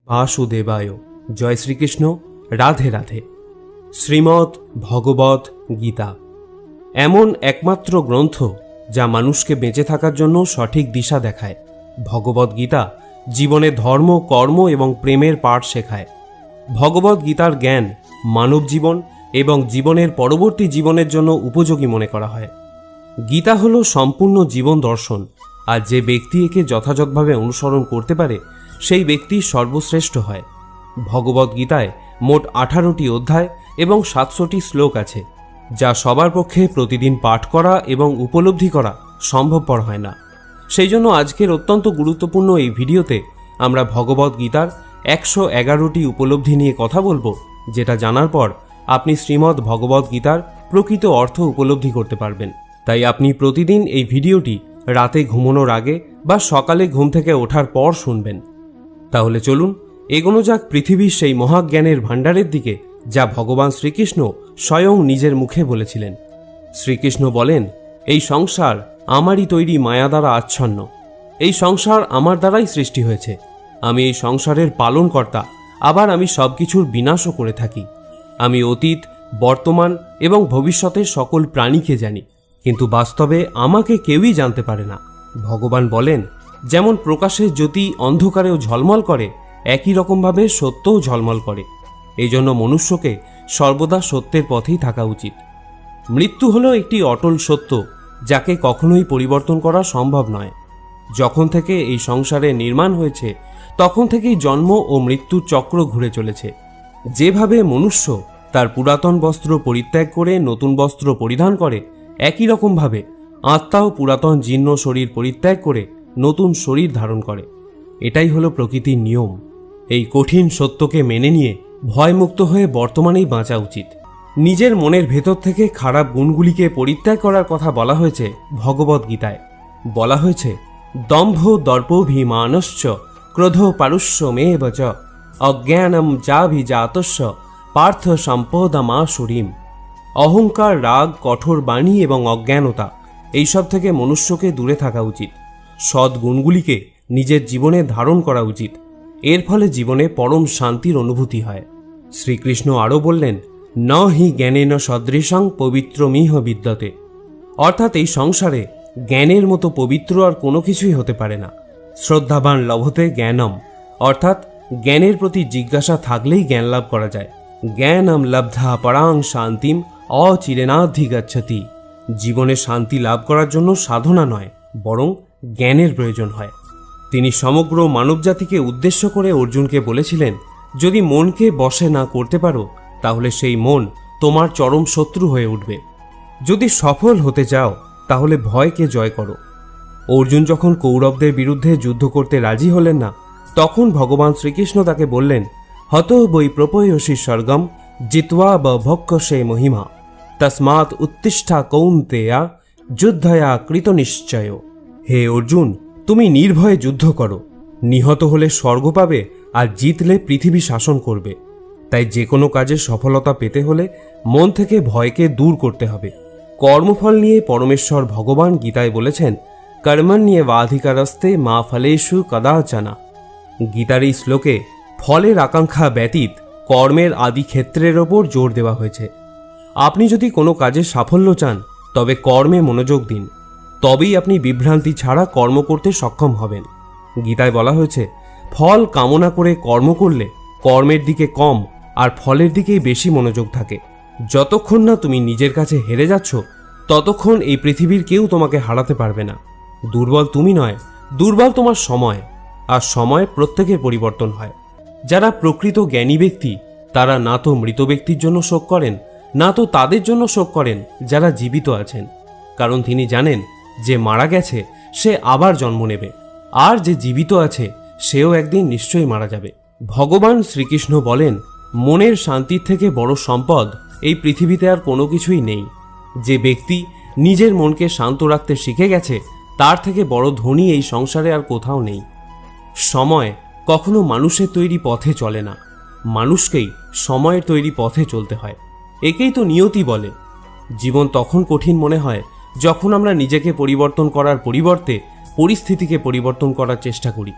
বাসুদেবায়। জয় শ্রীকৃষ্ণ। রাধে রাধে। শ্রীমদ্ ভগবদ্ গীতা এমন একমাত্র গ্রন্থ যা মানুষকে বেঁচে থাকার জন্য সঠিক দিশা দেখায়। ভগবদ্ গীতা জীবনে ধর্ম, কর্ম এবং প্রেমের পাঠ শেখায়। ভগবদ্ গীতার জ্ঞান মানব জীবন এবং জীবনের পরবর্তী জীবনের জন্য উপযোগী মনে করা হয়। গীতা হল সম্পূর্ণ জীবন দর্শন, আর যে ব্যক্তি একে যথাযথভাবে অনুসরণ করতে পারে সেই ব্যক্তি সর্বশ্রেষ্ঠ হয়। ভগবদ্ গীতায় মোট 18টি অধ্যায় এবং 700টি শ্লোক আছে, যা সবার পক্ষে প্রতিদিন পাঠ করা এবং উপলব্ধি করা সম্ভবপর হয় না। সেই জন্য আজকের অত্যন্ত গুরুত্বপূর্ণ এই ভিডিওতে আমরা ভগবদ্ গীতার 111টি উপলব্ধি নিয়ে কথা বলবো, যেটা জানার পর আপনি শ্রীমদ্ ভগবদ্ গীতার প্রকৃত অর্থ উপলব্ধি করতে পারবেন। তাই আপনি প্রতিদিন এই ভিডিওটি রাতে ঘুমানোর আগে বা সকালে ঘুম থেকে ওঠার পর শুনবেন। তাহলে চলুন এগোনো যাক পৃথিবীর সেই মহাজ্ঞানের ভাণ্ডারের দিকে, যা ভগবান শ্রীকৃষ্ণ স্বয়ং নিজের মুখে বলেছিলেন। শ্রীকৃষ্ণ বলেন, এই সংসার আমারই তৈরি মায়া দ্বারা আচ্ছন্ন। এই সংসার আমার দ্বারাই সৃষ্টি হয়েছে। আমি এই সংসারের পালনকর্তা, আবার আমি সবকিছুর বিনাশও করে থাকি। আমি অতীত, বর্তমান এবং ভবিষ্যতের সকল প্রাণীকে জানি, কিন্তু বাস্তবে আমাকে কেউই জানতে পারে না। ভগবান বলেন, যেমন প্রকাশের জ্যোতি অন্ধকারেও ঝলমল করে, একই রকমভাবে সত্যও ঝলমল করে। এই জন্য মনুষ্যকে সর্বদা সত্যের পথেই থাকা উচিত। মৃত্যু হলো একটি অটল সত্য, যাকে কখনোই পরিবর্তন করা সম্ভব নয়। যখন থেকে এই সংসারে নির্মাণ হয়েছে তখন থেকেই জন্ম ও মৃত্যুর চক্র ঘুরে চলেছে। যেভাবে মনুষ্য তার পুরাতন বস্ত্র পরিত্যাগ করে নতুন বস্ত্র পরিধান করে, একই রকমভাবে আত্মাও পুরাতন জীর্ণ শরীর পরিত্যাগ করে নতুন শরীর ধারণ করে। এটাই হলো প্রকৃতির নিয়ম। এই কঠিন সত্যকে মেনে নিয়ে ভয়মুক্ত হয়ে বর্তমানেই বাঁচা উচিত। নিজের মনের ভেতর থেকে খারাপ গুণগুলিকে পরিত্যাগ করার কথা বলা হয়েছে ভগবদ্ গীতায়। বলা হয়েছে, দম্ভ দর্পভিমানশ্চ ক্রোধ পারুষ্যমেব চ অজ্ঞানম চাভিজাতস্য পার্থ সম্পদমাসুরীম। অহংকার, রাগ, কঠোর বাণী এবং অজ্ঞানতা, এইসব থেকে মনুষ্যকে দূরে থাকা উচিত। সৎ গুণগুলিকে নিজের জীবনে ধারণ করা উচিত। এর ফলে জীবনে পরম শান্তির অনুভূতি হয়। শ্রীকৃষ্ণ আরও বললেন, ন হি জ্ঞানেন সদৃশং পবিত্রমিহ বিদ্যতে। অর্থাৎ এই সংসারে জ্ঞানের মতো পবিত্র আর কোনো কিছুই হতে পারে না। শ্রদ্ধাবান লভতে জ্ঞানম, অর্থাৎ জ্ঞানের প্রতি জিজ্ঞাসা থাকলেই জ্ঞান লাভ করা যায়। জ্ঞানম লব্ধা পরাং শান্তিম অচিরেনাধিগচ্ছতি। জীবনে শান্তি লাভ করার জন্য সাধনা নয়, বরং জ্ঞানের প্রয়োজন হয়। তিনি সমগ্র মানবজাতিকে উদ্দেশ্য করে অর্জুনকে বলেছিলেন, যদি মনকে বশে না করতে পারো তাহলে সেই মন তোমার চরম শত্রু হয়ে উঠবে। যদি সফল হতে চাও তাহলে ভয়কে জয় করো। অর্জুন যখন কৌরবদের বিরুদ্ধে যুদ্ধ করতে রাজি হলেন না, তখন ভগবান শ্রীকৃষ্ণ তাকে বললেন, হত বৈ প্রপয়সী স্বর্গম জিত্বা বভক্ষসে মহিমা তস্মাৎ উত্তিষ্ঠা কৌন্তেয়া যুদ্ধয়া কৃত নিশ্চয়। হে অর্জুন, তুমি নির্ভয়ে যুদ্ধ করো। নিহত হলে স্বর্গ পাবে, আর জিতলে পৃথিবী শাসন করবে। তাই যে কোনো কাজে সফলতা পেতে হলে মন থেকে ভয়কে দূর করতে হবে। কর্মফল নিয়ে পরমেশ্বর ভগবান গীতায় বলেছেন, কর্মণ্যেবাধিকারস্তে মা ফলেষু কদাচনা। গীতার এই শ্লোকে ফলের আকাঙ্ক্ষা ব্যতীত কর্মের আদি ক্ষেত্রের ওপর জোর দেওয়া হয়েছে। আপনি যদি কোনো কাজে সাফল্য চান তবে কর্মে মনোযোগ দিন, তবেই আপনি বিভ্রান্তি ছাড়া কর্ম করতে সক্ষম হবেন। গীতায় বলা হয়েছে, ফল কামনা করে কর্ম করলে কর্মের দিকে কম আর ফলের দিকেই বেশি মনোযোগ থাকে। যতক্ষণ না তুমি নিজের কাছে হেরে যাচ্ছ, ততক্ষণ এই পৃথিবীর কেউ তোমাকে হারাতে পারবে না। দুর্বল তুমি নয়, দুর্বল তোমার সময়, আর সময় প্রত্যেকের পরিবর্তন হয়। যারা প্রকৃত জ্ঞানী ব্যক্তি, তারা না তো মৃত ব্যক্তির জন্য শোক করেন, না তো তাদের জন্য শোক করেন যারা জীবিত আছেন। কারণ তিনি জানেন যে মারা গেছে সে আবার জন্ম নেবে, আর যে জীবিত আছে সেও একদিন নিশ্চয়ই মারা যাবে। ভগবান শ্রীকৃষ্ণ বলেন, মনের শান্তির থেকে বড় সম্পদ এই পৃথিবীতে আর কোনো কিছুই নেই। যে ব্যক্তি নিজের মনকে শান্ত রাখতে শিখে গেছে, তার থেকে বড় ধনী এই সংসারে আর কোথাও নেই। সময় কখনো মানুষের তৈরি পথে চলে না, মানুষকেই সময়ের তৈরি পথে চলতে হয়। একেই তো নিয়তি বলে। জীবন তখন কঠিন মনে হয় যখন আমরা নিজেকে পরিবর্তন করার পরিবর্তে পরিস্থিতিকে পরিবর্তন করার চেষ্টা করি।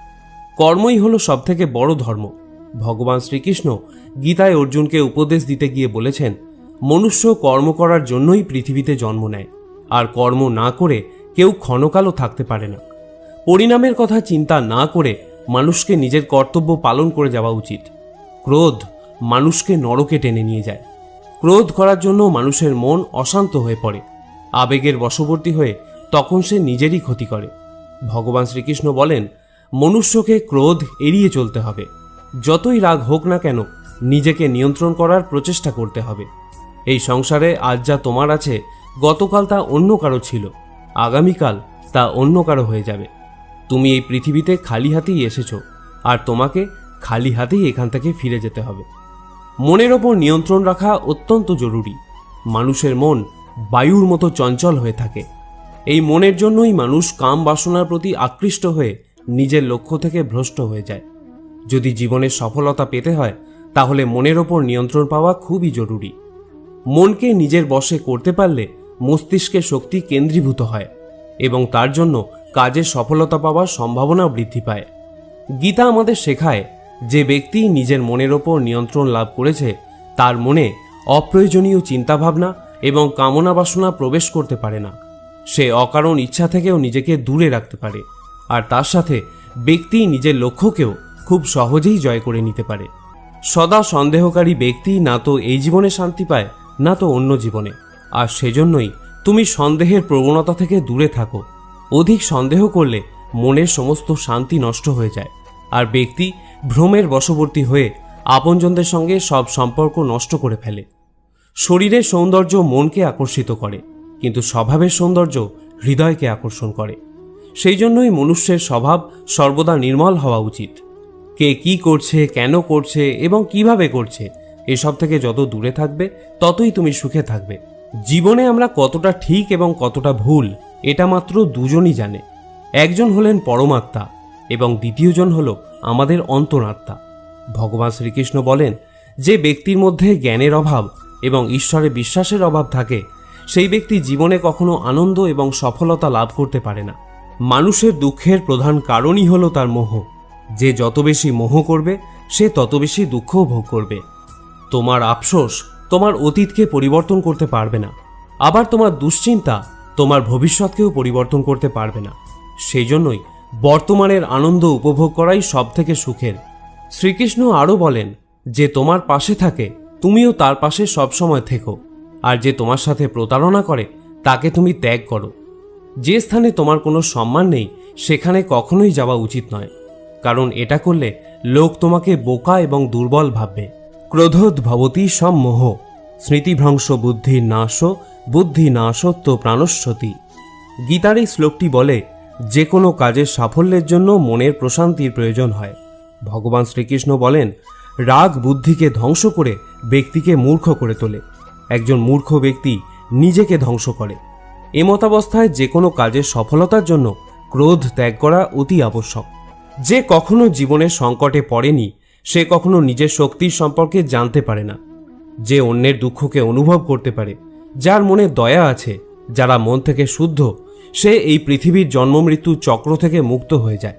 কর্মই হলো সবথেকে বড় ধর্ম। ভগবান শ্রীকৃষ্ণ গীতায় অর্জুনকে উপদেশ দিতে গিয়ে বলেছেন, মনুষ্য কর্ম করার জন্যই পৃথিবীতে জন্ম নেয়, আর কর্ম না করে কেউ ক্ষণকালও থাকতে পারে না। পরিণামের কথা চিন্তা না করে মানুষকে নিজের কর্তব্য পালন করে যাওয়া উচিত। ক্রোধ মানুষকে নরকে টেনে নিয়ে যায়। ক্রোধ করার জন্য মানুষের মন অশান্ত হয়ে পড়ে, আবেগের বশবর্তী হয়ে তখন সে নিজেরই ক্ষতি করে। ভগবান শ্রীকৃষ্ণ বলেন, মনুষ্যকে ক্রোধ এড়িয়ে চলতে হবে। যতই রাগ হোক না কেন, নিজেকে নিয়ন্ত্রণ করার প্রচেষ্টা করতে হবে। এই সংসারে আজ যা তোমার আছে, গতকাল তা অন্য কারো ছিল, আগামীকাল তা অন্য কারো হয়ে যাবে। তুমি এই পৃথিবীতে খালি হাতেই এসেছ, আর তোমাকে খালি হাতেই এখান থেকে ফিরে যেতে হবে। মনের ওপর নিয়ন্ত্রণ রাখা অত্যন্ত জরুরি। মানুষের মন বায়ুর মতো চঞ্চল হয়ে থাকে। এই মনের জন্যই মানুষ কাম বাসনার প্রতি আকৃষ্ট হয়ে নিজের লক্ষ্য থেকে ভ্রষ্ট হয়ে যায়। যদি জীবনের সফলতা পেতে হয়, তাহলে মনের ওপর নিয়ন্ত্রণ পাওয়া খুবই জরুরি। মনকে নিজের বশে করতে পারলে মস্তিষ্কে শক্তি কেন্দ্রীভূত হয় এবং তার জন্য কাজে সফলতা পাওয়ার সম্ভাবনা বৃদ্ধি পায়। গীতা আমাদের শেখায়, যে ব্যক্তি নিজের মনের ওপর নিয়ন্ত্রণ লাভ করেছে, তার মনে অপ্রয়োজনীয় চিন্তাভাবনা এবং কামনা বাসনা প্রবেশ করতে পারে না। সে অকারণ ইচ্ছা থেকেও নিজেকে দূরে রাখতে পারে, আর তার সাথে ব্যক্তি নিজের লক্ষ্যকেও খুব সহজেই জয় করে নিতে পারে। সদা সন্দেহকারী ব্যক্তি না তো এই জীবনে শান্তি পায়, না তো অন্য জীবনে। আর সেজন্যই তুমি সন্দেহের প্রবণতা থেকে দূরে থাকো। অধিক সন্দেহ করলে মনের সমস্ত শান্তি নষ্ট হয়ে যায়, আর ব্যক্তি ভ্রমের বশবর্তী হয়ে আপনজনদের সঙ্গে সব সম্পর্ক নষ্ট করে ফেলে। শরীরের সৌন্দর্য মনকে আকর্ষিত করে, কিন্তু স্বভাবের সৌন্দর্য হৃদয়কে আকর্ষণ করে। সেই জন্যই মনুষ্যের স্বভাব সর্বদা নির্মল হওয়া উচিত। কে কি করছে, কেন করছে এবং কিভাবে করছে, এসব থেকে যত দূরে থাকবে, ততই তুমি সুখে থাকবে। জীবনে আমরা কতটা ঠিক এবং কতটা ভুল, এটা মাত্র দুজনই জানে। একজন হলেন পরমাত্মা এবং দ্বিতীয়জন হল আমাদের অন্তরাত্মা। ভগবান শ্রীকৃষ্ণ বলেন, যে ব্যক্তির মধ্যে জ্ঞানের অভাব এবং ঈশ্বরে বিশ্বাসের অভাব থাকে, সেই ব্যক্তি জীবনে কখনো আনন্দ এবং সফলতা লাভ করতে পারে না। মানুষের দুঃখের প্রধান কারণই হল তার মোহ। যে যত বেশি মোহ করবে, সে তত বেশি দুঃখও ভোগ করবে। তোমার আফসোস তোমার অতীতকে পরিবর্তন করতে পারবে না, আবার তোমার দুশ্চিন্তা তোমার ভবিষ্যৎকেও পরিবর্তন করতে পারবে না। সেই জন্যই বর্তমানের আনন্দ উপভোগ করাই সব থেকে সুখের। শ্রীকৃষ্ণ আরও বলেন, যে তোমার পাশে থাকে তুমিও তার পাশে সবসময় থেকো, আর যে তোমার সাথে প্রতারণা করে তাকে তুমি ত্যাগ করো। যে স্থানে তোমার কোনো সম্মান নেই, সেখানে কখনোই যাওয়া উচিত নয়, কারণ এটা করলে লোক তোমাকে বোকা এবং দুর্বল ভাববে। ক্রোধোদ্ভবতি সম্মোহ, স্মৃতিভ্রংশ বুদ্ধির নাশ, বুদ্ধি নাশত্ব প্রাণস্বতী। গীতার এই শ্লোকটি বলে, যে কোনো কাজের সাফল্যের জন্য মনের প্রশান্তির প্রয়োজন হয়। ভগবান শ্রীকৃষ্ণ বলেন, রাগ বুদ্ধিকে ধ্বংস করে ব্যক্তিকে মূর্খ করে তোলে। একজন মূর্খ ব্যক্তি নিজেকে ধ্বংস করে। এমতাবস্থায় যে কোনো কাজের সফলতার জন্য ক্রোধ ত্যাগ করা অতি আবশ্যক। যে কখনো জীবনের সংকটে পড়েনি, সে কখনো নিজের শক্তির সম্পর্কে জানতে পারে না। যে অন্যের দুঃখকে অনুভব করতে পারে, যার মনে দয়া আছে, যারা মন থেকে শুদ্ধ, সে এই পৃথিবীর জন্ম মৃত্যু চক্র থেকে মুক্ত হয়ে যায়।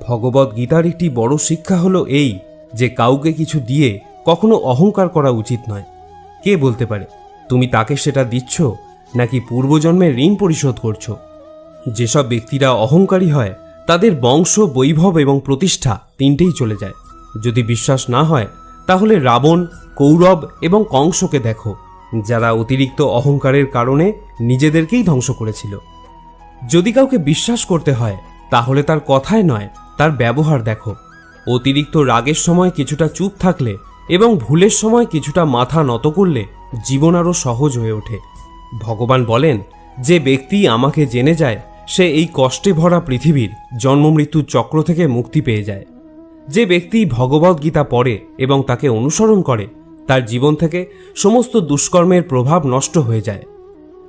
ভগবদ গীতার একটি বড় শিক্ষা হলো এই, যে কাউকে কিছু দিয়ে কখনো অহংকার করা উচিত নয়। কে বলতে পারে তুমি তাকে সেটা দিচ্ছ নাকি পূর্বজন্মের ঋণ পরিশোধ করছো? যেসব ব্যক্তিরা অহংকারী হয়, তাদের বংশ, বৈভব এবং প্রতিষ্ঠা তিনটেই চলে যায়। যদি বিশ্বাস না হয়, তাহলে রাবণ, কৌরব এবং কংসকে দেখো, যারা অতিরিক্ত অহংকারের কারণে নিজেদেরকেই ধ্বংস করেছিল। যদি কাউকে বিশ্বাস করতে হয়, তাহলে তার কথায় নয়, তার ব্যবহার দেখো। অতিরিক্ত রাগের সময় কিছুটা চুপ থাকলে এবং ভুলের সময় কিছুটা মাথা নত করলে জীবন আরও সহজ হয়ে ওঠে। ভগবান বলেন, যে ব্যক্তি আমাকে জেনে যায়, সে এই কষ্টে ভরা পৃথিবীর জন্ম মৃত্যুর চক্র থেকে মুক্তি পেয়ে যায়। যে ব্যক্তি ভগবদ্গীতা পড়ে এবং তাকে অনুসরণ করে, তার জীবন থেকে সমস্ত দুষ্কর্মের প্রভাব নষ্ট হয়ে যায়।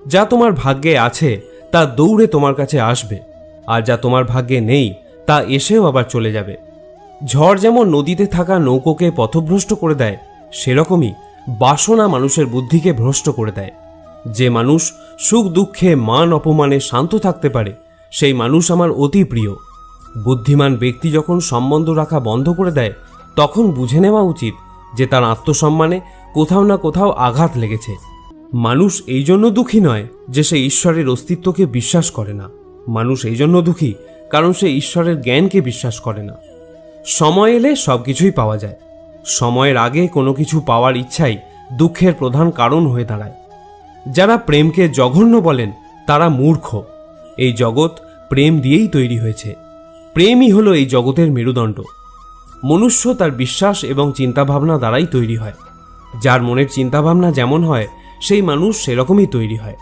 যা তোমার ভাগ্যে আছে তা দৌড়ে তোমার কাছে আসবে, আর যা তোমার ভাগ্যে নেই তা এসেও আবার চলে যাবে। ঝড় যেমন নদীতে থাকা নৌকোকে পথভ্রষ্ট করে দেয়, সেরকমই বাসনা মানুষের বুদ্ধিকে ভ্রষ্ট করে দেয়। যে মানুষ সুখ দুঃখে মান অপমানে শান্ত থাকতে পারে, সেই মানুষ আমার অতি প্রিয়। বুদ্ধিমান ব্যক্তি যখন সম্বন্ধ রাখা বন্ধ করে দেয়, তখন বুঝে নেওয়া উচিত যে তার আত্মসম্মানে কোথাও না কোথাও আঘাত লেগেছে। মানুষ এই জন্য দুঃখী নয় যে সে ঈশ্বরের অস্তিত্বকে বিশ্বাস করে না। মানুষ এই জন্য দুঃখী কারণ সে ঈশ্বরের জ্ঞানকে বিশ্বাস করে না। সময় এলে সবকিছুই পাওয়া যায়। সময়ের আগে কোনো কিছু পাওয়ার ইচ্ছাই দুঃখের প্রধান কারণ হয়ে দাঁড়ায়। যারা প্রেমকে জঘন্য বলেন তারা মূর্খ। এই জগৎ প্রেম দিয়েই তৈরি হয়েছে। প্রেমই হলো এই জগতের মেরুদণ্ড। মনুষ্য তার বিশ্বাস এবং চিন্তাভাবনা দ্বারাই তৈরি হয়। যার মনের চিন্তাভাবনা যেমন হয় সেই মানুষ সেরকমই তৈরি হয়।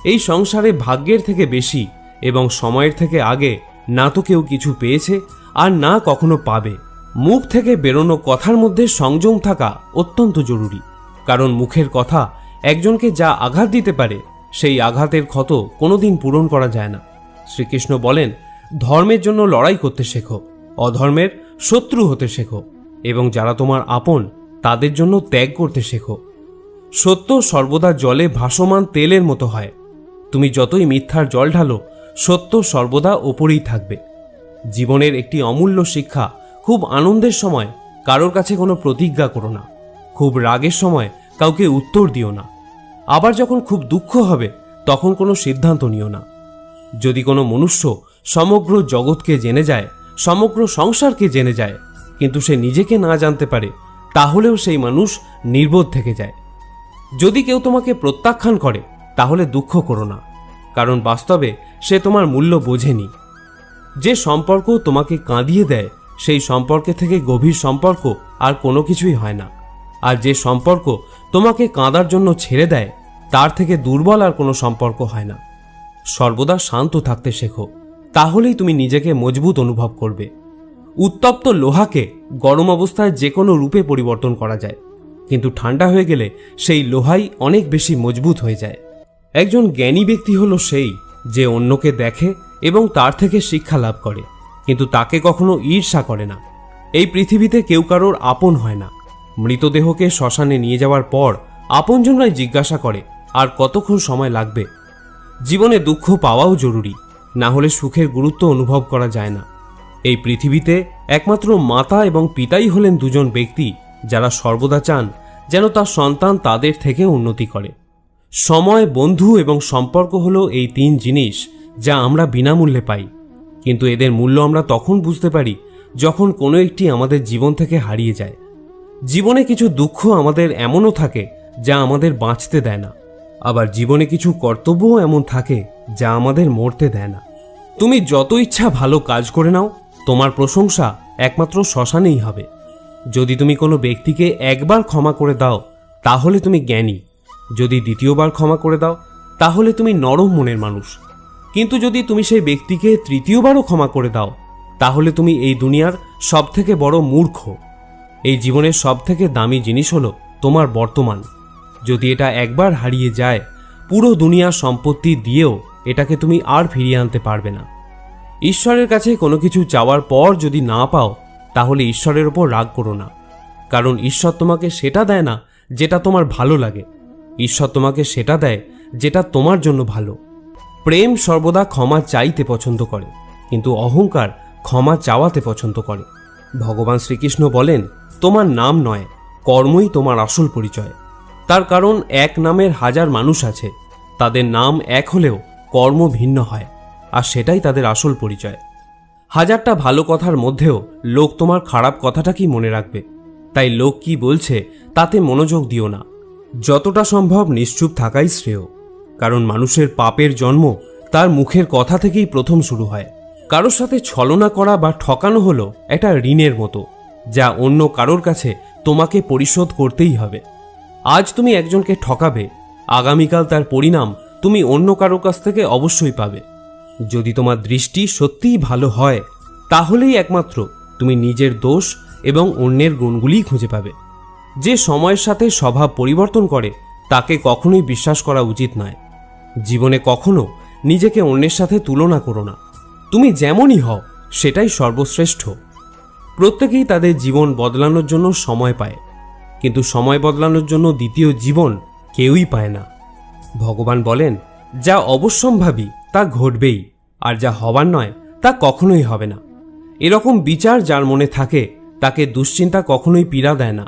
এই সংসারে ভাগ্যের থেকে বেশি এবং সময়ের থেকে আগে না তো কেউ কিছু পেয়েছে আর না কখনো পাবে। মুখ থেকে বেরোনো কথার মধ্যে সংযম থাকা অত্যন্ত জরুরি, কারণ মুখের কথা একজনকে যা আঘাত দিতে পারে সেই আঘাতের ক্ষত কোনোদিন পূরণ করা যায় না। শ্রীকৃষ্ণ বলেন, ধর্মের জন্য লড়াই করতে শেখো, অধর্মের শত্রু হতে শেখো এবং যারা তোমার আপন তাদের জন্য ত্যাগ করতে শেখো। সত্য সর্বদা জলে ভাসমান তেলের মতো হয়। তুমি যতই মিথ্যার জল ঢালো, সত্য সর্বদা ওপরেই থাকবে। জীবনের একটি অমূল্য শিক্ষা, খুব আনন্দের সময় কারোর কাছে কোনো প্রতিজ্ঞা করো না। খুব রাগের সময় কাউকে উত্তর দিও না। আবার যখন খুব দুঃখ হবে তখন কোনো সিদ্ধান্ত নিও না। যদি কোনো মনুষ্য সমগ্র জগৎকে জেনে যায়, সমগ্র সংসারকে জেনে যায়, কিন্তু সে নিজেকে না জানতে পারে, তাহলেও সেই মানুষ নির্বোধ থেকে যায়। যদি কেউ তোমাকে প্রত্যাখ্যান করে তাহলে দুঃখ করো না, কারণ বাস্তবে সে তোমার মূল্য বোঝেনি। যে সম্পর্ক তোমাকে কাঁদিয়ে দেয় সেই সম্পর্কে থেকে গভীর সম্পর্ক আর কোনো কিছুই হয় না। আর যে সম্পর্ক তোমাকে কাঁদার জন্য ছেড়ে দেয় তার থেকে দুর্বল আর কোনো সম্পর্ক হয় না। সর্বদা শান্ত থাকতে শেখো, তাহলেই তুমি নিজেকে মজবুত অনুভব করবে। উত্তপ্ত লোহাকে গরম অবস্থায় যে কোনো রূপে পরিবর্তন করা যায়, কিন্তু ঠান্ডা হয়ে গেলে সেই লোহাই অনেক বেশি মজবুত হয়ে যায়। একজন জ্ঞানী ব্যক্তি হলো সেই যে অন্যকে দেখে এবং তার থেকে শিক্ষা লাভ করে, কিন্তু তাকে কখনো ঈর্ষা করে না। এই পৃথিবীতে কেউ কারোর আপন হয় না। মৃতদেহকে শ্মশানে নিয়ে যাওয়ার পর আপনজনরাই জিজ্ঞাসা করে আর কতক্ষণ সময় লাগবে। জীবনে দুঃখ পাওয়াও জরুরি, না হলে সুখের গুরুত্ব অনুভব করা যায় না। এই পৃথিবীতে একমাত্র মাতা এবং পিতাই হলেন দুজন ব্যক্তি যারা সর্বদা চান যেন তার সন্তান তাদের থেকে উন্নতি করে। সময়, বন্ধু এবং সম্পর্ক হলো এই তিন জিনিস যা আমরা বিনামূল্যে পাই, কিন্তু এদের মূল্য আমরা তখন বুঝতে পারি যখন কোনো একটি আমাদের জীবন থেকে হারিয়ে যায়। জীবনে কিছু দুঃখ আমাদের এমনও থাকে যা আমাদের বাঁচতে দেয় না, আবার জীবনে কিছু কর্তব্যও এমন থাকে যা আমাদের মরতে দেয় না। তুমি যত ইচ্ছা ভালো কাজ করে নাও, তোমার প্রশংসা একমাত্র শ্মশানেই হবে। যদি তুমি কোনো ব্যক্তিকে একবার ক্ষমা করে দাও তাহলে তুমি জ্ঞানী, যদি দ্বিতীয়বার ক্ষমা করে দাও তাহলে তুমি নরম মনের মানুষ, কিন্তু যদি তুমি সেই ব্যক্তিকে তৃতীয়বারও ক্ষমা করে দাও তাহলে তুমি এই দুনিয়ার সবথেকে বড় মূর্খ। এই জীবনের সবথেকে দামি জিনিস হলো তোমার বর্তমান। যদি এটা একবার হারিয়ে যায়, পুরো দুনিয়ার সম্পত্তি দিয়েও এটাকে তুমি আর ফিরিয়ে আনতে পারবে না। ঈশ্বরের কাছে কোনো কিছু চাওয়ার পর যদি না পাও তাহলে ঈশ্বরের ওপর রাগ করো না, কারণ ঈশ্বর তোমাকে সেটা দেয় না যেটা তোমার ভালো লাগে। ঈশ্বর তোমাকে সেটা দেয় যেটা তোমার জন্য ভালো। প্রেম সর্বদা ক্ষমা চাইতে পছন্দ করে, কিন্তু অহংকার ক্ষমা চাওয়াতে পছন্দ করে। ভগবান শ্রীকৃষ্ণ বলেন, তোমার নাম নয়, কর্মই তোমার আসল পরিচয়। তার কারণ এক নামের হাজার মানুষ আছে, তাদের নাম এক হলেও কর্ম ভিন্ন হয়, আর সেটাই তাদের আসল পরিচয়। হাজারটা ভালো কথার মধ্যেও লোক তোমার খারাপ কথাটাকেই মনে রাখবে, তাই লোক কি বলছে তাতে মনোযোগ দিও না। যতটা সম্ভব নিশ্চুপ থাকাই শ্রেয়, কারণ মানুষের পাপের জন্ম তার মুখের কথা থেকেই প্রথম শুরু হয়। কারোর সাথে ছলনা করা বা ঠকানো হলো একটা ঋণের মতো, যা অন্য কারোর কাছে তোমাকে পরিশোধ করতেই হবে। আজ তুমি একজনকে ঠকাবে, আগামীকাল তার পরিণাম তুমি অন্য কারোর কাছ থেকে অবশ্যই পাবে। যদি তোমার দৃষ্টি সত্যিই ভালো হয় তাহলেই একমাত্র তুমি নিজের দোষ এবং অন্যের গুণগুলিই খুঁজে পাবে। যে সময়ের সাথে স্বভাব পরিবর্তন করে তাকে কখনোই বিশ্বাস করা উচিত নয়। জীবনে কখনো নিজেকে অন্যের সাথে তুলনা করো না। তুমি যেমনই হও সেটাই সর্বশ্রেষ্ঠ। প্রত্যেকেই তাদের জীবন বদলানোর জন্য সময় পায়, কিন্তু সময় বদলানোর জন্য দ্বিতীয় জীবন কেউই পায় না। ভগবান বলেন, যা অবশ্যম্ভাবী তা ঘটবেই, আর যা হবার নয় তা কখনোই হবে না। এরকম বিচার যার মনে থাকে তাকে দুশ্চিন্তা কখনোই পীড়া দেয় না।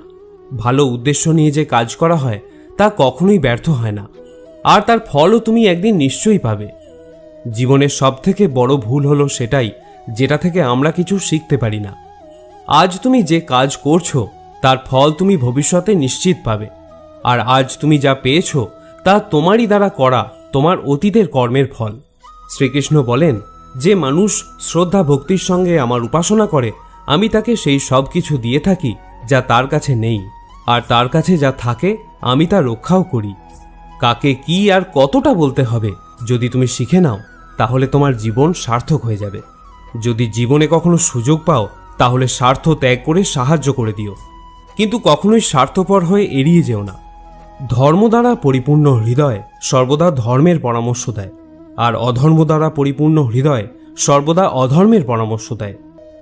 ভালো উদ্দেশ্য নিয়ে যে কাজ করা হয় তা কখনোই ব্যর্থ হয় না, আর তার ফলও তুমি একদিন নিশ্চয়ই পাবে। জীবনের সবথেকে বড় ভুল হলো সেটাই, যেটা থেকে আমরা কিছু শিখতে পারি না। আজ তুমি যে কাজ করছো তার ফল তুমি ভবিষ্যতে নিশ্চিত পাবে, আর আজ তুমি যা পেয়েছো তা তোমারই দ্বারা করা তোমার অতীতের কর্মের ফল। শ্রীকৃষ্ণ বলেন, যে মানুষ শ্রদ্ধা ভক্তির সঙ্গে আমার উপাসনা করে আমি তাকে সেই সব কিছু দিয়ে থাকি যা তার কাছে নেই, আর তার কাছে যা থাকে আমি তা রক্ষাও করি। কাকে কি আর কতটা বলতে হবে যদি তুমি শিখে নাও, তাহলে তোমার জীবন সার্থক হয়ে যাবে। যদি জীবনে কখনো সুযোগ পাও তাহলে স্বার্থ ত্যাগ করে সাহায্য করে দিও, কিন্তু কখনোই স্বার্থপর হয়ে এড়িয়ে যেও না। ধর্ম দ্বারা পরিপূর্ণ হৃদয় সর্বদা ধর্মের পরামর্শ দেয়, আর অধর্ম দ্বারা পরিপূর্ণ হৃদয় সর্বদা অধর্মের পরামর্শ দেয়।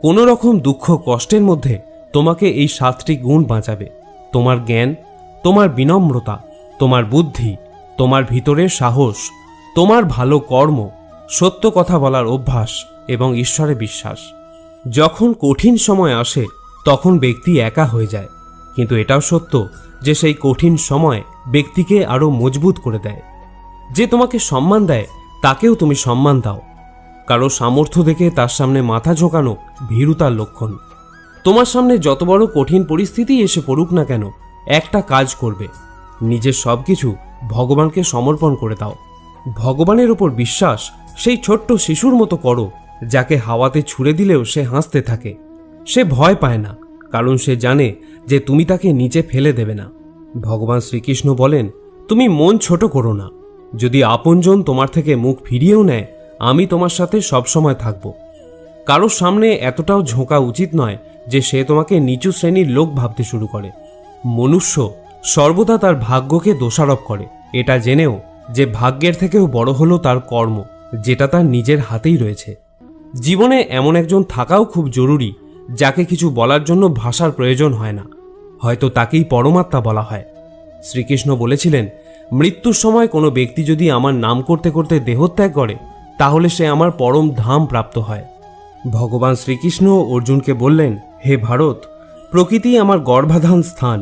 কোনো রকম দুঃখ কষ্টের মধ্যে তোমাকে এই 7টি গুণ বাঁচাবে: তোমার জ্ঞান, তোমার বিনম্রতা, তোমার বুদ্ধি, তোমার ভিতরের সাহস, তোমার ভালো কর্ম, সত্য কথা বলার অভ্যাস এবং ঈশ্বরে বিশ্বাস। যখন কঠিন সময় আসে তখন ব্যক্তি একা হয়ে যায়, কিন্তু এটাও সত্য যে সেই কঠিন সময় ব্যক্তিকে আরও মজবুত করে দেয়। যে তোমাকে সম্মান দেয় তাকেও তুমি সম্মান দাও। কারো সামর্থ্য দেখে তার সামনে মাথা ঝোঁকানো ভীরুতার লক্ষণ। তোমার সামনে যত বড় কঠিন পরিস্থিতি এসে পড়ুক না কেন, একটা কাজ করবে: নিজের সব কিছু ভগবানকে সমর্পণ করে দাও। ভগবানের উপর বিশ্বাস সেই ছোট্ট শিশুর মতো করো যাকে হাওয়াতে ছুঁড়ে দিলেও সে হাসতে থাকে। সে ভয় পায় না, কারণ সে জানে যে তুমি তাকে নিচে ফেলে দেবে না। ভগবান শ্রীকৃষ্ণ বলেন, তুমি মন ছোট করো না। যদি আপনজন তোমার থেকে মুখ ফিরিয়েও নেয়, আমি তোমার সাথে সবসময় থাকব। কারোর সামনে এতটাও ঝোঁকা উচিত নয় যে সে তোমাকে নিচু শ্রেণীর লোক ভাবতে শুরু করে। মনুষ্য সর্বদা তার ভাগ্যকে দোষারোপ করে, এটা জেনেও যে ভাগ্যের থেকেও বড় হলো তার কর্ম, যেটা তার নিজের হাতেই রয়েছে। জীবনে এমন একজন থাকাও খুব জরুরি যাকে কিছু বলার জন্য ভাষার প্রয়োজন হয় না, হয়তো তাকেই পরমাত্মা বলা হয়। শ্রীকৃষ্ণ বলেছিলেন, মৃত্যুর সময় কোনো ব্যক্তি যদি আমার নাম করতে করতে দেহত্যাগ করে তাহলে সে আমার পরম ধাম প্রাপ্ত হয়। ভগবান শ্রীকৃষ্ণ অর্জুনকে বললেন, হে ভারত, প্রকৃতি আমার গর্ভাধান স্থান।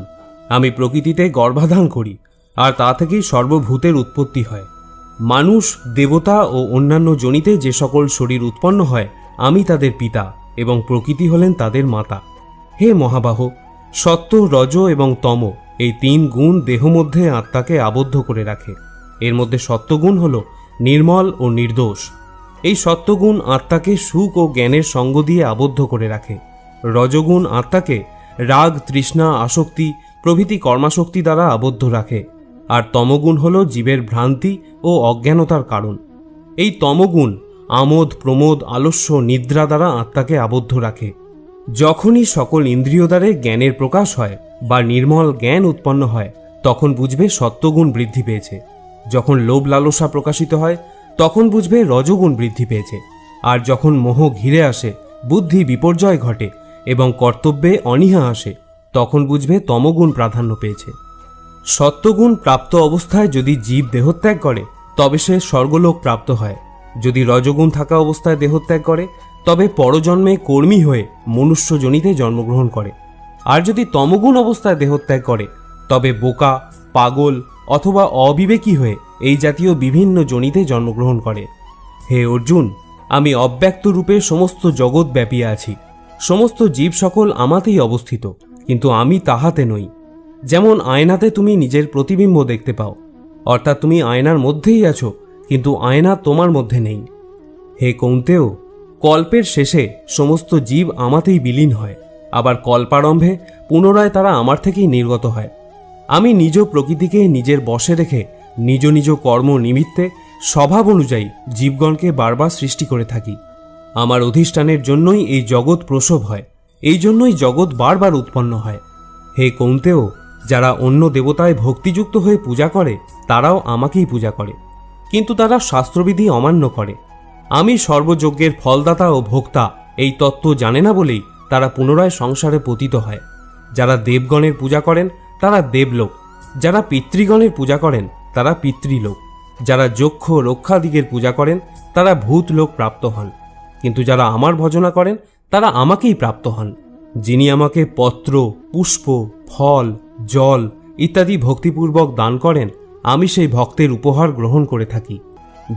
আমি প্রকৃতিতে গর্ভাধান করি, আর তা থেকেই সর্বভূতের উৎপত্তি হয়। মানুষ, দেবতা ও অন্যান্য যোনিতে যে সকল শরীর উৎপন্ন হয় আমি তাদের পিতা, এবং প্রকৃতি হলেন তাদের মাতা। হে মহাবাহ, সত্য, রজ এবং তম এই 3 গুণ দেহ মধ্যে আত্মাকে আবদ্ধ করে রাখে। এর মধ্যে সত্যগুণ হল নির্মল ও নির্দোষ। এই সত্যগুণ আত্মাকে সুখ ও জ্ঞানের সঙ্গ দিয়ে আবদ্ধ করে রাখে। রজগুণ আত্মাকে রাগ, তৃষ্ণা, আসক্তি প্রভৃতি কর্মাশক্তি দ্বারা আবদ্ধ রাখে, আর তমগুণ হল জীবের ভ্রান্তি ও অজ্ঞানতার কারণ। এই তমগুণ আমোদ, প্রমোদ, আলস্য, নিদ্রা দ্বারা আত্মাকে আবদ্ধ রাখে। যখনই সকল ইন্দ্রিয় দ্বারে জ্ঞানের প্রকাশ হয় বা নির্মল জ্ঞান উৎপন্ন হয় তখন বুঝবে সত্যগুণ বৃদ্ধি পেয়েছে। যখন লোভ লালসা প্রকাশিত হয় তখন বুঝবে রজগুণ বৃদ্ধি পেয়েছে। আর যখন মোহ ঘিরে আসে, বুদ্ধি বিপর্যয় ঘটে এবং কর্তব্যে অনীহা আসে, তখন বুঝবে তমগুণ প্রাধান্য পেয়েছে। সত্যগুণ প্রাপ্ত অবস্থায় যদি জীব দেহত্যাগ করে তবে সে স্বর্গলোক প্রাপ্ত হয়। যদি রজগুণ থাকা অবস্থায় দেহত্যাগ করে তবে পরজন্মে কর্মী হয়ে মনুষ্য যোনিতে জন্মগ্রহণ করে। আর যদি তমগুণ অবস্থায় দেহত্যাগ করে তবে বোকা, পাগল অথবা অবিবেকী হয়ে এই জাতীয় বিভিন্ন যোনিতে জন্মগ্রহণ করে। হে অর্জুন, আমি অব্যক্ত রূপে সমস্ত জগৎ ব্যাপিয়ে আছি। সমস্ত জীব সকল আমাতেই অবস্থিত, কিন্তু আমি তাহাতে নই। যেমন আয়নাতে তুমি নিজের প্রতিবিম্ব দেখতে পাও, অর্থাৎ তুমি আয়নার মধ্যেই আছো, কিন্তু আয়না তোমার মধ্যে নেই। হে কৌন্তেয়, কল্পের শেষে সমস্ত জীব আমাতেই বিলীন হয়, আবার কল্পারম্ভে পুনরায় তারা আমার থেকেই নির্গত হয়। আমি নিজ প্রকৃতিকে নিজের বশে রেখে নিজ নিজ কর্ম নিমিত্তে স্বভাব অনুযায়ী জীবগণকে বারবার সৃষ্টি করে থাকি। আমার অধিষ্ঠানের জন্যই এই জগৎ প্রসব হয়, এই জন্যই জগৎ বারবার উৎপন্ন হয়। হে কৌন্তেয়, যারা অন্য দেবতায় ভক্তিযুক্ত হয়ে পূজা করে তারাও আমাকেই পূজা করে, কিন্তু তারা শাস্ত্রবিধি অমান্য করে। আমি সর্বযজ্ঞের ফলদাতা ও ভোক্তা এই তত্ত্ব জানে না বলেই তারা পুনরায় সংসারে পতিত হয়। যারা দেবগণের পূজা করেন তারা দেবলোক, যারা পিতৃগণের পূজা করেন তারা পিতৃলোক, যারা যক্ষ রক্ষাদিগের পূজা করেন তারা ভূতলোক প্রাপ্ত হন, কিন্তু যারা আমার ভজনা করেন তারা আমাকেই প্রাপ্ত হন। যিনি আমাকে পত্র, পুষ্প, ফল, জল ইত্যাদি ভক্তিপূর্বক দান করেন, আমি সেই ভক্তের উপহার গ্রহণ করে থাকি।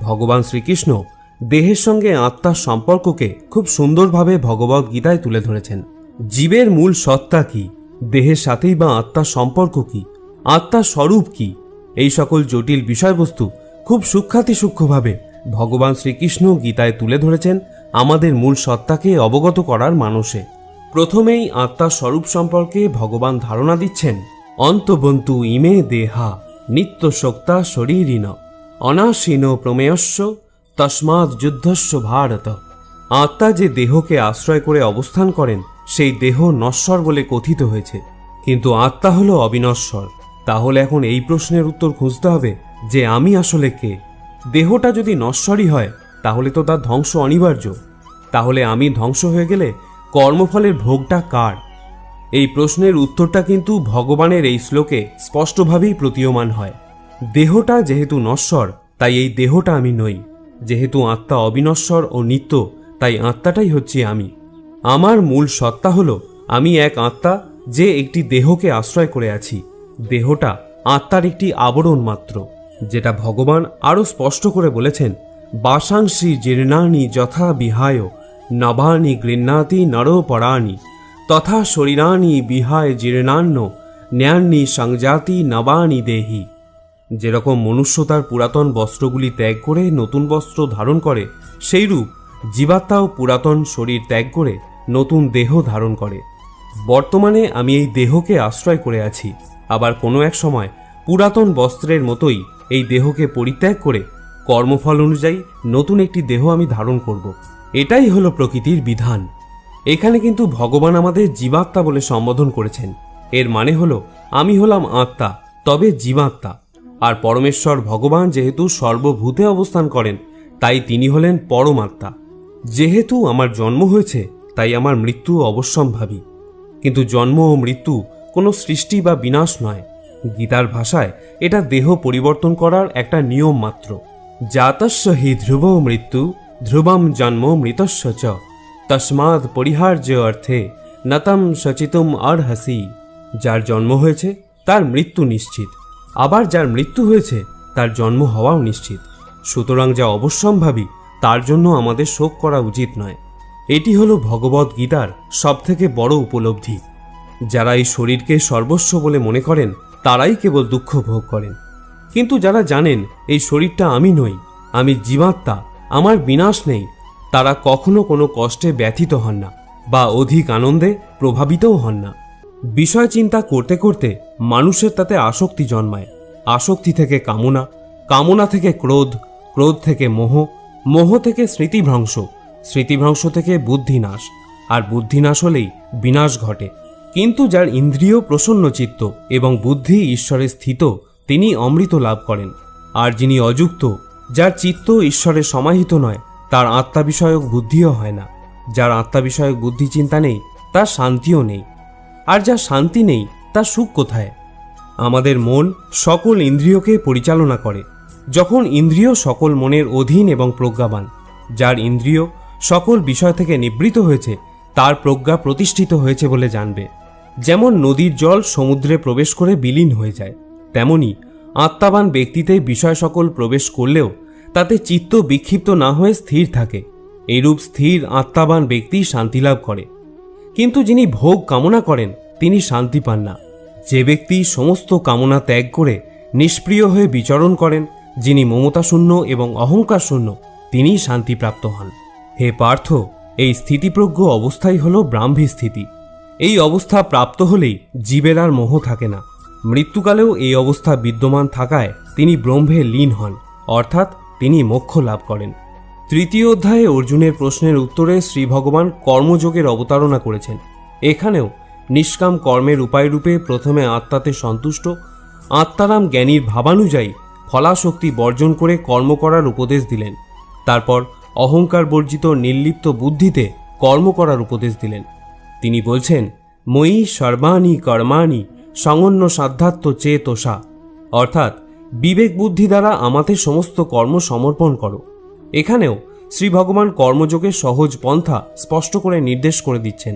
ভগবান শ্রীকৃষ্ণ দেহের সঙ্গে আত্মার সম্পর্ককে খুব সুন্দরভাবে ভগবদ্ গীতায় তুলে ধরেছেন। জীবের মূল সত্তা কি, দেহের সাথেই বা আত্মার সম্পর্ক কি, আত্মার স্বরূপ কি, এই সকল জটিল বিষয়বস্তু খুব সূক্ষ্মভাবে ভগবান শ্রীকৃষ্ণ গীতায় তুলে ধরেছেন আমাদের মূল সত্তাকে অবগত করার মানসে। প্রথমেই আত্মার স্বরূপ সম্পর্কে ভগবান ধারণা দিচ্ছেন, অন্তবন্তু ইমে দেহা নিত্য শক্তা শরীরিণ অনাসীন প্রমেয়স্য তস্মাৎ যুদ্ধস্য ভারত। আত্মা যে দেহকে আশ্রয় করে অবস্থান করেন সেই দেহ নশ্বর বলে কথিত হয়েছে, কিন্তু আত্মা হলো অবিনশ্বর। তাহলে এখন এই প্রশ্নের উত্তর খুঁজতে হবে যে আমি আসলে কে? দেহটা যদি নশ্বরই হয় তাহলে তো তার ধ্বংস অনিবার্য। তাহলে আমি ধ্বংস হয়ে গেলে কর্মফলের ভোগটা কার? এই প্রশ্নের উত্তরটা কিন্তু ভগবানের এই শ্লোকে স্পষ্টভাবেই প্রতীয়মান হয়। দেহটা যেহেতু নশ্বর তাই এই দেহটা আমি নই, যেহেতু আত্মা অবিনশ্বর ও নিত্য তাই আত্মাটাই হচ্ছে আমি। আমার মূল সত্তা হলো আমি এক আত্মা যে একটি দেহকে আশ্রয় করে আছি। দেহটা আত্মার একটি আবরণ মাত্র, যেটা ভগবান আরও স্পষ্ট করে বলেছেন, বাসাংসি জীর্ণানি যথা বিহায় নবানি গৃহ্ণাতি নরপরাণি তথা শরীরানি বিহায় জীর্ণান্ন ন্যান্নি সংজাতি নবানি দেহি। যেরকম মনুষ্য তার পুরাতন বস্ত্রগুলি ত্যাগ করে নতুন বস্ত্র ধারণ করে, সেইরূপ জীবাত্মাও পুরাতন শরীর ত্যাগ করে নতুন দেহ ধারণ করে। বর্তমানে আমি এই দেহকে আশ্রয় করে আছি, আবার কোনো এক সময় পুরাতন বস্ত্রের মতোই এই দেহকে পরিত্যাগ করে কর্মফল অনুযায়ী নতুন একটি দেহ আমি ধারণ করব। এটাই হলো প্রকৃতির বিধান। এখানে কিন্তু ভগবান আমাদের জীবাত্মা বলে সম্বোধন করেছেন। এর মানে হলো আমি হলাম আত্মা, তবে জীবাত্মা। আর পরমেশ্বর ভগবান যেহেতু সর্বভূতে অবস্থান করেন তাই তিনি হলেন পরমাত্মা। যেহেতু আমার জন্ম হয়েছে তাই আমার মৃত্যু অবশ্যম্ভাবী, কিন্তু জন্ম ও মৃত্যু কোনো সৃষ্টি বা বিনাশ নয়। গীতার ভাষায় এটা দেহ পরিবর্তন করার একটা নিয়ম মাত্র। জাতস্য হি ধ্রুব মৃত্যু ধ্রুবম জন্ম মৃতস্য চ তস্মাৎ পরিহার্য অর্থে নতম সচিতুম অর্হসি। যার জন্ম হয়েছে তার মৃত্যু নিশ্চিত, আবার যার মৃত্যু হয়েছে তার জন্ম হওয়াও নিশ্চিত। সুতরাং যা অবশ্যম্ভাবী তার জন্য আমাদের শোক করা উচিত নয়। এটি হলো ভগবদ্ গীতার সবথেকে বড় উপলব্ধি। যারা এই শরীরকে সর্বস্ব বলে মনে করেন তারাই কেবল দুঃখ ভোগ করেন, কিন্তু যারা জানেন এই শরীরটা আমি নই, আমি জীবাত্মা, আমার বিনাশ নেই, তারা কখনো কোনো কষ্টে ব্যথিত হন না বা অধিক আনন্দে প্রভাবিতও হন না। বিষয় চিন্তা করতে করতে মানুষের তাতে আসক্তি জন্মায়। আসক্তি থেকে কামনা, কামনা থেকে ক্রোধ, ক্রোধ থেকে মোহ, মোহ থেকে স্মৃতিভ্রংশ, স্মৃতিভ্রংশ থেকে বুদ্ধিনাশ, আর বুদ্ধিনাশ হলেই বিনাশ ঘটে। কিন্তু যার ইন্দ্রিয় প্রসন্ন চিত্ত এবং বুদ্ধি ঈশ্বরে স্থিত, তিনি অমৃত লাভ করেন। আর যিনি অযুক্ত, যার চিত্ত ঈশ্বরে সমাহিত নয়, তার আত্মা বিষয়ক বুদ্ধিও হয় না। যার আত্মা বিষয়ক বুদ্ধি চিন্তা নেই তার শান্তিও নেই। আর যার শান্তি নেই তার সুখ কোথায়? আমাদের মন সকল ইন্দ্রিয়কে পরিচালনা করে। যখন ইন্দ্রিয় সকল মনের অধীন এবং প্রজ্ঞাবান, যার ইন্দ্রিয় সকল বিষয় থেকে নিবৃত হয়েছে তার প্রজ্ঞা প্রতিষ্ঠিত হয়েছে বলে জানবে। যেমন নদীর জল সমুদ্রে প্রবেশ করে বিলীন হয়ে যায়, তেমনি আত্মাবান ব্যক্তিতে বিষয় সকল প্রবেশ করলেও তাতে চিত্ত বিক্ষিপ্ত না হয়ে স্থির থাকে। এইরূপ স্থির আত্মাবান ব্যক্তি শান্তি লাভ করে। কিন্তু যিনি ভোগ কামনা করেন তিনি শান্তি পান না। যে ব্যক্তি সমস্ত কামনা ত্যাগ করে নিষ্প্রিয় হয়ে বিচরণ করেন, যিনি মমতাশূন্য এবং অহংকার শূন্য, তিনিই শান্তিপ্রাপ্ত হন। হে পার্থ, এই স্থিতিপ্রজ্ঞ অবস্থাই হল ব্রাহ্মী স্থিতি। এই অবস্থা প্রাপ্ত হলেই জীবের আর মোহ থাকে না। মৃত্যুকালেও এই অবস্থা বিদ্যমান থাকায় তিনি ব্রহ্মে লীন হন, অর্থাৎ তিনি মোক্ষ লাভ করেন। তৃতীয় অধ্যায়ে অর্জুনের প্রশ্নের উত্তরে শ্রী ভগবান কর্মযোগের অবতারণা করেছেন। এখানেও নিষ্কাম কর্মের উপায়রূপে প্রথমে আত্মাতে সন্তুষ্ট, আত্মারাম জ্ঞানীর ভাবানুযায়ী ফলাশক্তি বর্জন করে কর্ম করার উপদেশ দিলেন। তারপর অহংকার বর্জিত নির্লিপ্ত বুদ্ধিতে কর্ম করার উপদেশ দিলেন। তিনি বলছেন, ময়ি সর্বাণি কর্মাণি সংন্য সাধ্যাত্ম চেতসা, অর্থাৎ বিবেক বুদ্ধি দ্বারা আমাদের সমস্ত কর্ম সমর্পণ করো। এখানেও শ্রী ভগবান কর্মযোগের সহজ পন্থা স্পষ্ট করে নির্দেশ করে দিচ্ছেন।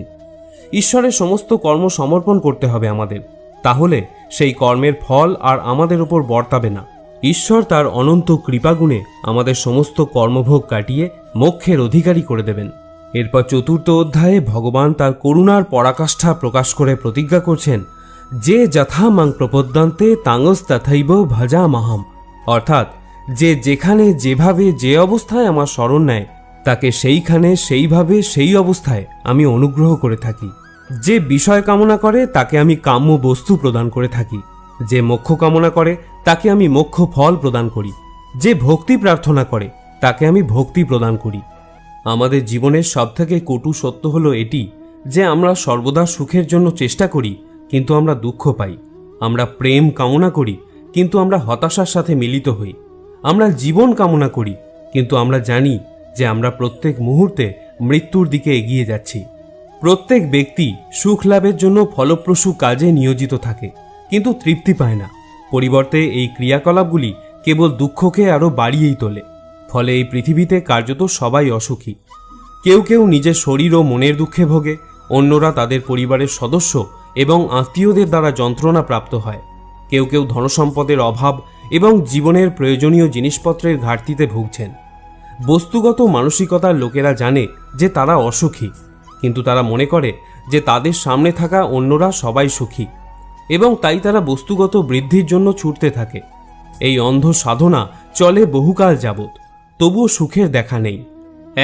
ঈশ্বরের সমস্ত কর্ম সমর্পণ করতে হবে আমাদের, তাহলে সেই কর্মের ফল আর আমাদের উপর বর্তাবে না। ঈশ্বর তার অনন্ত কৃপাগুণে আমাদের সমস্ত কর্মভোগ কাটিয়ে মোক্ষের অধিকারী করে দেবেন। এরপর 4র্থ অধ্যায়ে ভগবান তার করুণার পরাকাষ্ঠা প্রকাশ করে প্রতিজ্ঞা করছেন, যে যথা মাং প্রপদ্যন্তে তাঙস তথৈব ভজামহম, অর্থাৎ যে যেখানে যেভাবে যে অবস্থায় আমার শরণ নেয় তাকে সেইখানে সেইভাবে সেই অবস্থায় আমি অনুগ্রহ করে থাকি। যে বিষয় কামনা করে তাকে আমি কাম্য বস্তু প্রদান করে থাকি। যে মোক্ষ কামনা করে তাকে আমি মোক্ষ ফল প্রদান করি। যে ভক্তি প্রার্থনা করে তাকে আমি ভক্তি প্রদান করি। আমাদের জীবনের সবথেকে কটু সত্য হলো এটি যে আমরা সর্বদা সুখের জন্য চেষ্টা করি কিন্তু আমরা দুঃখ পাই। আমরা প্রেম কামনা করি কিন্তু আমরা হতাশার সাথে মিলিত হই। আমরা জীবন কামনা করি কিন্তু আমরা জানি যে আমরা প্রত্যেক মুহূর্তে মৃত্যুর দিকে এগিয়ে যাচ্ছি। প্রত্যেক ব্যক্তি সুখ লাভের জন্য ফলপ্রসূ কাজে নিয়োজিত থাকে কিন্তু তৃপ্তি পায় না। পরিবর্তে এই ক্রিয়াকলাপগুলি কেবল দুঃখকে আরও বাড়িয়েই তোলে। ফলে এই পৃথিবীতে কার্যত সবাই অসুখী। কেউ কেউ নিজের শরীর ও মনের দুঃখে ভোগে, অন্যরা তাদের পরিবারের সদস্য এবং আত্মীয়দের দ্বারা যন্ত্রণা প্রাপ্ত হয়। কেউ কেউ ধনসম্পদের অভাব এবং জীবনের প্রয়োজনীয় জিনিসপত্রের ঘাটতিতে ভুগছেন। বস্তুগত মানসিকতার লোকেরা জানে যে তারা অসুখী, কিন্তু তারা মনে করে যে তাদের সামনে থাকা অন্যরা সবাই সুখী এবং তাই তারা বস্তুগত বৃদ্ধির জন্য ছুটতে থাকে। এই অন্ধ সাধনা চলে বহুকাল যাবৎ, তবুও সুখের দেখা নেই।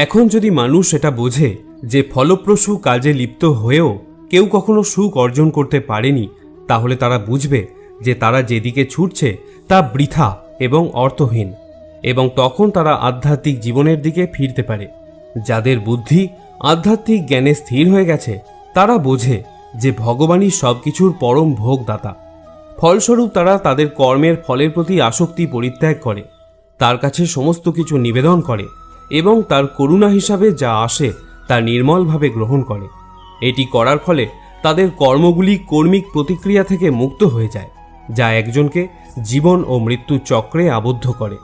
এখন যদি মানুষ এটা বোঝে যে ফলপ্রসূ কাজে লিপ্ত হয়েও কেউ কখনো সুখ অর্জন করতে পারেনি, তাহলে তারা বুঝবে যে তারা যেদিকে ছুটছে তা বৃথা এবং অর্থহীন, এবং তখন তারা আধ্যাত্মিক জীবনের দিকে ফিরতে পারে। যাদের বুদ্ধি আধ্যাত্মিক জ্ঞানে স্থির হয়ে গেছে তারা বোঝে যে ভগবানই সবকিছুর পরম ভোগদাতা। ফলস্বরূপ তারা তাদের কর্মের ফলের প্রতি আসক্তি পরিত্যাগ করে, তার কাছে সমস্ত কিছু নিবেদন করে এবং তার করুণা হিসাবে যা আসে তা নির্মলভাবে গ্রহণ করে। এটি করার ফলে তাদের কর্মগুলি কর্মিক প্রতিক্রিয়া থেকে মুক্ত হয়ে যায়, যা একজনকে জীবন ও মৃত্যু চক্রে আবদ্ধ করে।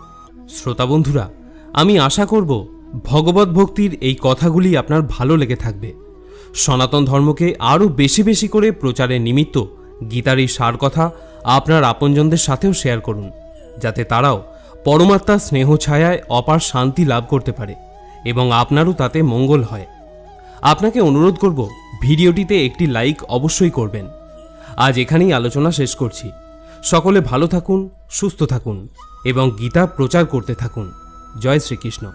শ্রোতা বন্ধুরা, আমি আশা করব ভগবত ভক্তির এই কথাগুলি আপনার ভালো লেগে থাকবে। সনাতন ধর্মকে আরও বেশি বেশি করে প্রচারের নিমিত্ত গীতার এই সার কথা আপনার আপনজনদের সাথেও শেয়ার করুন, যাতে তারাও পরমাত্মার স্নেহ ছায়ায় অপার শান্তি লাভ করতে পারে এবং আপনারও তাতে মঙ্গল হয়। আপনাকে অনুরোধ করব ভিডিওটিতে একটি লাইক অবশ্যই করবেন। আজ এখানেই আলোচনা শেষ করছি। সকলে ভালো থাকুন, সুস্থ থাকুন এবং গীতা প্রচার করতে থাকুন। জয় শ্রীকৃষ্ণ।